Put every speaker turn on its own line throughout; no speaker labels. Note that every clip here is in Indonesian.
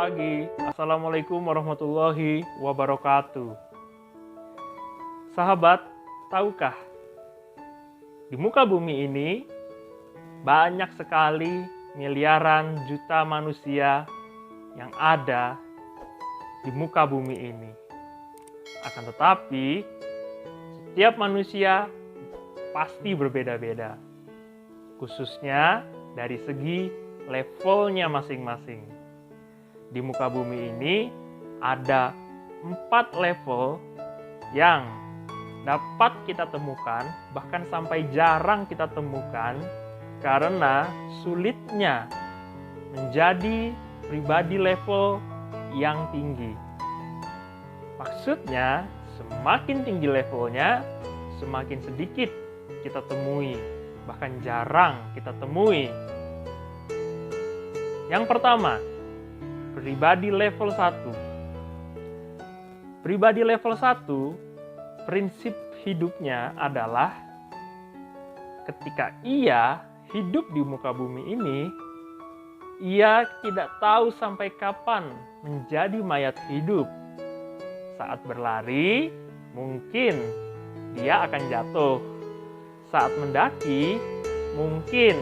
pagi. Assalamualaikum warahmatullahi wabarakatuh. Sahabat, tahukah? Di muka bumi ini banyak sekali miliaran juta manusia yang ada di muka bumi ini. Akan tetapi, setiap manusia pasti berbeda-beda. Khususnya dari segi levelnya masing-masing. Di muka bumi ini ada 4 level yang dapat kita temukan, bahkan sampai jarang kita temukan karena sulitnya menjadi pribadi level yang tinggi. Maksudnya, semakin tinggi levelnya, semakin sedikit kita temui, bahkan jarang kita temui. Yang pertama, pribadi level 1. Pribadi level 1, prinsip hidupnya adalah ketika ia hidup di muka bumi ini, ia tidak tahu sampai kapan menjadi mayat hidup. Saat berlari, mungkin dia akan jatuh. Saat mendaki, mungkin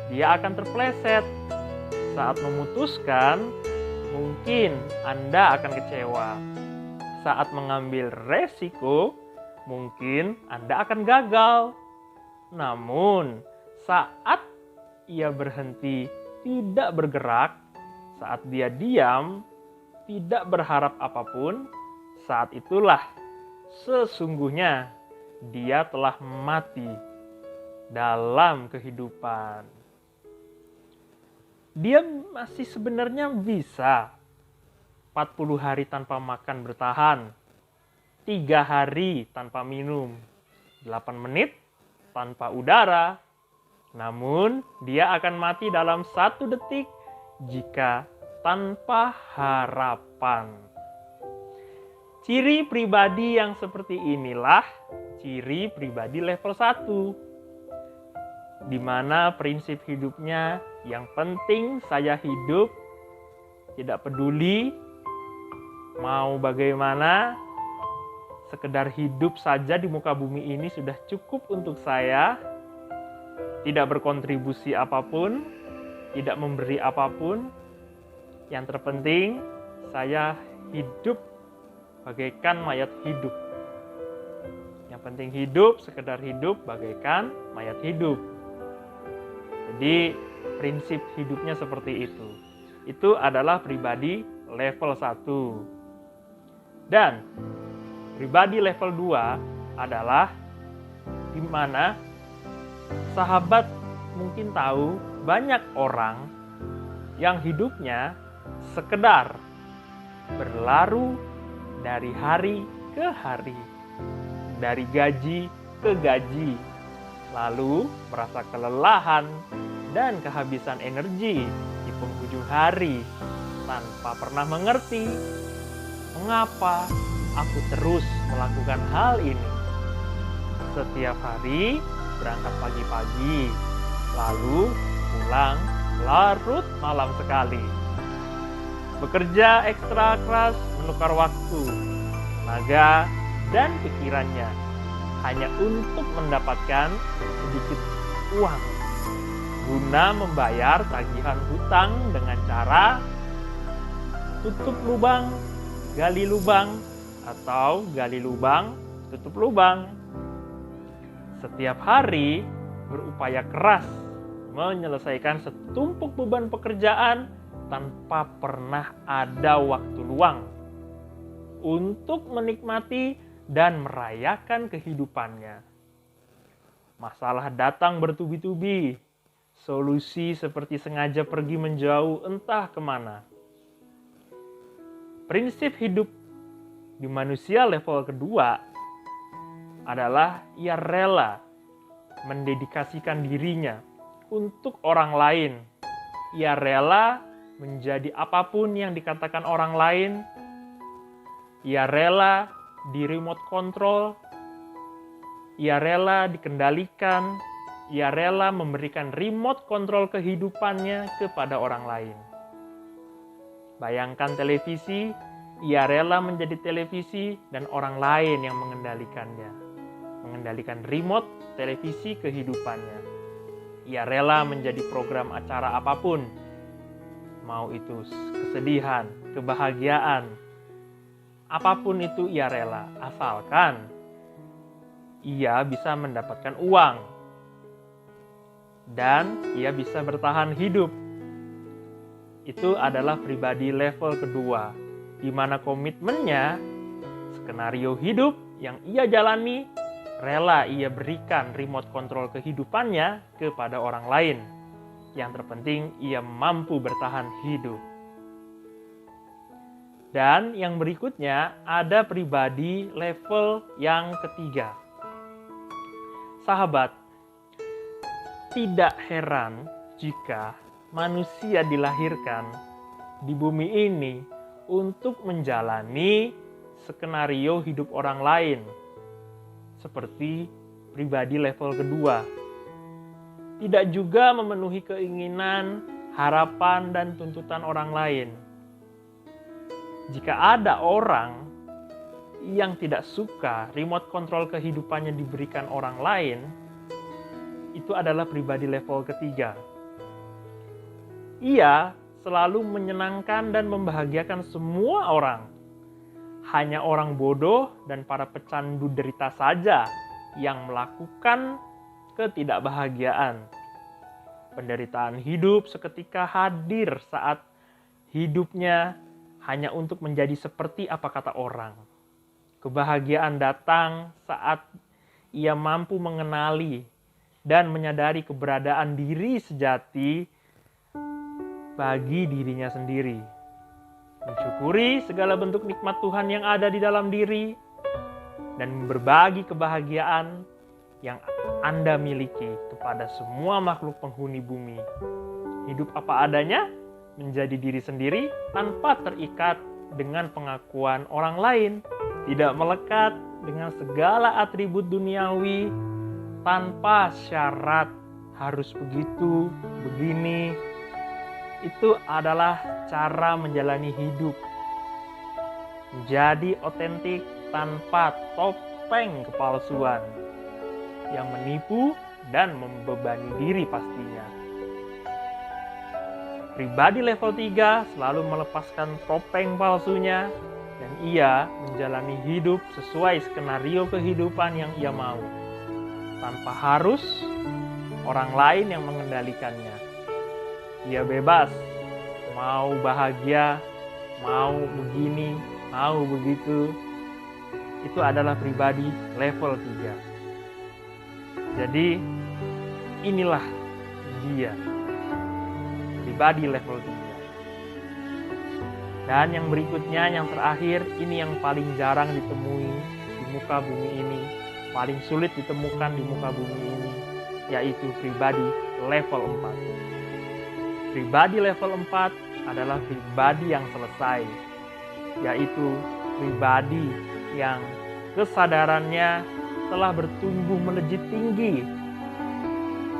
dia akan terpleset. Saat memutuskan, mungkin Anda akan kecewa. Saat mengambil resiko, mungkin Anda akan gagal. Namun, saat ia berhenti tidak bergerak, saat dia diam, tidak berharap apapun, saat itulah sesungguhnya dia telah mati dalam kehidupan. Dia masih sebenarnya bisa 40 hari tanpa makan bertahan, 3 hari tanpa minum, 8 menit tanpa udara. Namun dia akan mati dalam 1 detik jika tanpa harapan. Ciri pribadi yang seperti inilah ciri pribadi level 1. Di mana prinsip hidupnya yang penting saya hidup, tidak peduli mau bagaimana, sekedar hidup saja di muka bumi ini sudah cukup untuk saya, tidak berkontribusi apapun, tidak memberi apapun. Yang terpenting saya hidup bagaikan mayat hidup. Yang penting hidup, sekedar hidup bagaikan mayat hidup. Jadi prinsip hidupnya seperti itu. Itu adalah pribadi level 1. Dan pribadi level 2 adalah di mana sahabat mungkin tahu banyak orang yang hidupnya sekedar berlaru dari hari ke hari, dari gaji ke gaji, lalu merasa kelelahan dan kehabisan energi di penghujung hari tanpa pernah mengerti mengapa aku terus melakukan hal ini. Setiap hari berangkat pagi-pagi, lalu pulang larut malam sekali. Bekerja ekstra keras menukar waktu, tenaga, dan pikirannya hanya untuk mendapatkan sedikit uang guna membayar tagihan hutang dengan cara tutup lubang, gali lubang, atau gali lubang, tutup lubang. Setiap hari berupaya keras menyelesaikan setumpuk beban pekerjaan tanpa pernah ada waktu luang untuk menikmati dan merayakan kehidupannya. Masalah datang bertubi-tubi, solusi seperti sengaja pergi menjauh entah kemana. Prinsip hidup di manusia level kedua adalah ia rela mendedikasikan dirinya untuk orang lain. Ia rela menjadi apapun yang dikatakan orang lain. Ia rela di remote control. Ia rela dikendalikan. Ia rela memberikan remote control kehidupannya kepada orang lain. Bayangkan televisi, ia rela menjadi televisi dan orang lain yang mengendalikannya. Mengendalikan remote televisi kehidupannya. Ia rela menjadi program acara apapun. Mau itu kesedihan, kebahagiaan, apapun itu ia rela. Asalkan ia bisa mendapatkan uang. Dan ia bisa bertahan hidup. Itu adalah pribadi level kedua, di mana komitmennya, skenario hidup yang ia jalani, rela ia berikan remote control kehidupannya kepada orang lain. Yang terpenting, ia mampu bertahan hidup. Dan yang berikutnya, ada pribadi level yang ketiga. Sahabat, tidak heran jika manusia dilahirkan di bumi ini untuk menjalani skenario hidup orang lain, seperti pribadi level kedua. Tidak juga memenuhi keinginan, harapan, dan tuntutan orang lain. Jika ada orang yang tidak suka remote control kehidupannya diberikan orang lain, itu adalah pribadi level ketiga. Ia selalu menyenangkan dan membahagiakan semua orang. Hanya orang bodoh dan para pecandu derita saja yang melakukan ketidakbahagiaan. Penderitaan hidup seketika hadir saat hidupnya hanya untuk menjadi seperti apa kata orang. Kebahagiaan datang saat ia mampu mengenali dan menyadari keberadaan diri sejati bagi dirinya sendiri. Mensyukuri segala bentuk nikmat Tuhan yang ada di dalam diri dan berbagi kebahagiaan yang Anda miliki kepada semua makhluk penghuni bumi. Hidup apa adanya, menjadi diri sendiri tanpa terikat dengan pengakuan orang lain, tidak melekat dengan segala atribut duniawi tanpa syarat harus begitu, begini. Itu adalah cara menjalani hidup. Menjadi otentik tanpa topeng kepalsuan yang menipu dan membebani diri pastinya. Pribadi level 3 selalu melepaskan topeng palsunya dan ia menjalani hidup sesuai skenario kehidupan yang ia mau, tanpa harus orang lain yang mengendalikannya. Ia bebas, mau bahagia, mau begini, mau begitu. Itu adalah pribadi level 3. Jadi inilah dia, pribadi level 3. Dan yang berikutnya, yang terakhir, ini yang paling jarang ditemui di muka bumi ini, paling sulit ditemukan di muka bumi ini, yaitu pribadi level 4. Pribadi level 4 adalah pribadi yang selesai, yaitu pribadi yang kesadarannya telah bertumbuh melejit tinggi.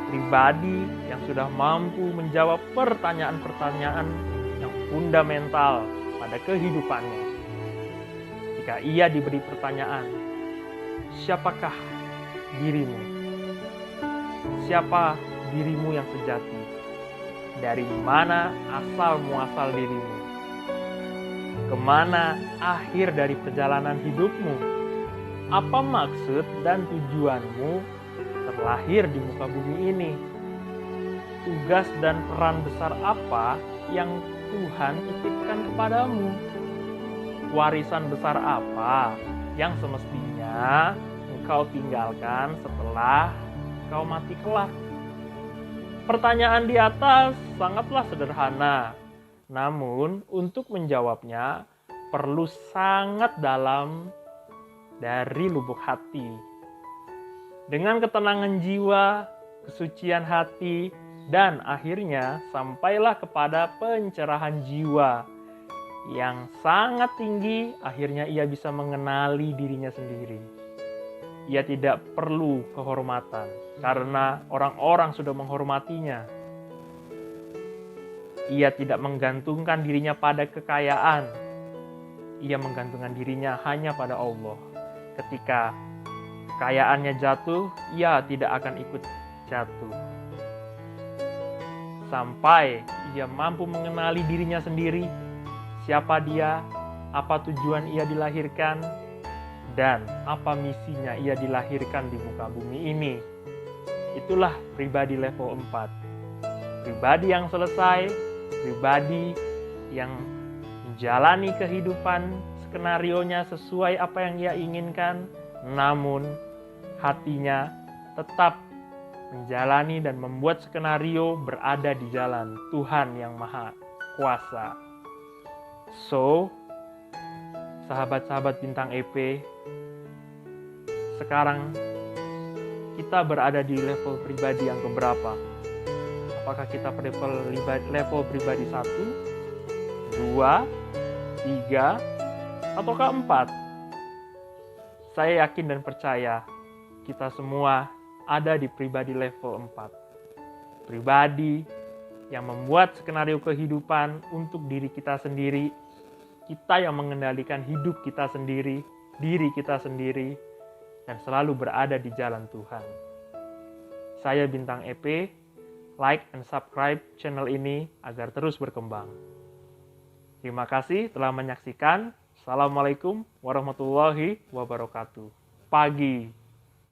Pribadi yang sudah mampu menjawab pertanyaan-pertanyaan yang fundamental pada kehidupannya. Jika ia diberi pertanyaan, siapakah dirimu? Siapa dirimu yang sejati? Dari mana asal muasal dirimu? Kemana akhir dari perjalanan hidupmu? Apa maksud dan tujuanmu terlahir di muka bumi ini? Tugas dan peran besar apa yang Tuhan titipkan kepadamu? Warisan besar apa yang semestinya engkau tinggalkan setelah engkau mati kelak? Pertanyaan di atas sangatlah sederhana, namun untuk menjawabnya perlu sangat dalam dari lubuk hati. Dengan ketenangan jiwa, kesucian hati, dan akhirnya sampailah kepada pencerahan jiwa yang sangat tinggi. Akhirnya ia bisa mengenali dirinya sendiri. Ia tidak perlu kehormatan karena orang-orang sudah menghormatinya. Ia tidak menggantungkan dirinya pada kekayaan. Ia menggantungkan dirinya hanya pada Allah. Ketika kekayaannya jatuh, ia tidak akan ikut jatuh. Sampai ia mampu mengenali dirinya sendiri, siapa dia, apa tujuan ia dilahirkan, dan apa misinya ia dilahirkan di muka bumi ini. Itulah pribadi level 4. Pribadi yang selesai, pribadi yang menjalani kehidupan skenarionya sesuai apa yang ia inginkan, namun hatinya tetap menjalani dan membuat skenario berada di jalan Tuhan yang Maha Kuasa. So, sahabat-sahabat Bintang EP, sekarang kita berada di level pribadi yang keberapa? Apakah kita level pribadi 1, 2, 3, ataukah 4? Saya yakin dan percaya kita semua ada di pribadi level 4. Pribadi yang membuat skenario kehidupan untuk diri kita sendiri. Kita yang mengendalikan hidup kita sendiri, diri kita sendiri, dan selalu berada di jalan Tuhan. Saya Bintang EP, like and subscribe channel ini agar terus berkembang. Terima kasih telah menyaksikan. Assalamualaikum warahmatullahi wabarakatuh. Pagi.